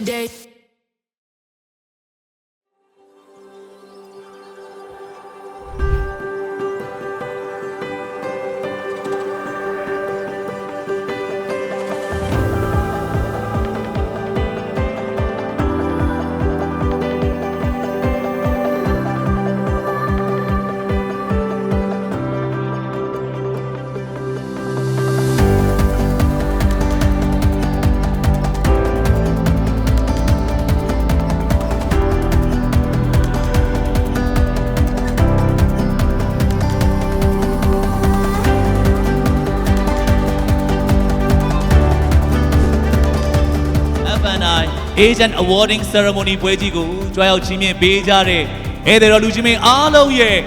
every day. Asian Awarding Ceremony ပွဲကြီးကိုကြွားရောက်ချီးမြှင့်ပေးကြတဲ့ဧည့်သည်တော်လူကြီးမင်းအားလုံးရဲ့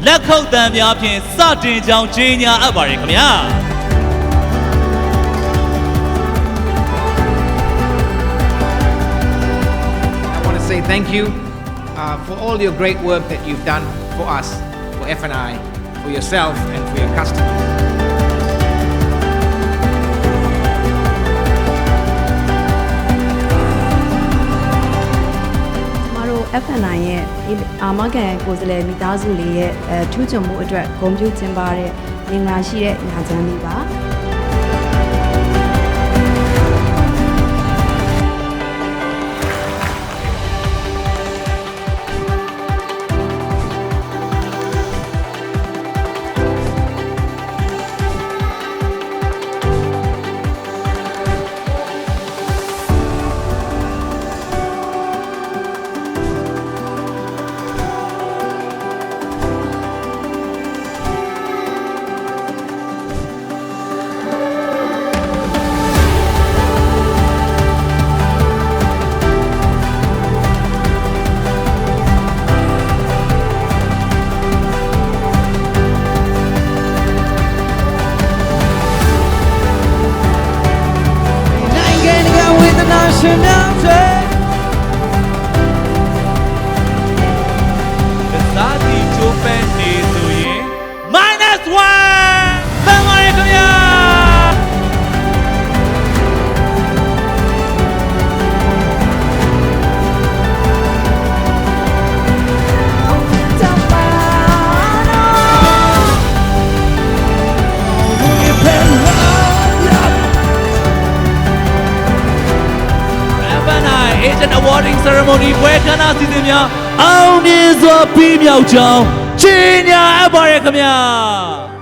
လက်ခုပ်သံများဖြင့်စတင်ကြောင်းကြေညာအပ်ပါတယ်ခင်ဗျာ I want to say thank you for all your great work that you've done for us, for F&I, for yourself and for your customers. F&I ရဲ့အာမခံကိုယ်စားလှယ်မိသားစုလေးရဲ့ထူးချွန်မှုအတွက်ဂုဏ်ပြုကျင်းပတဲ့မင်္ဂလာရှိတဲ့ညချမ်းလေးပါAsian Awarding Ceremony ပွဲခမ်းနားစီစဉ်များအောင်မြင်စွာပြီးမြောက်ကြောင်းကြေညာအပ်ပါရခင်ဗျာ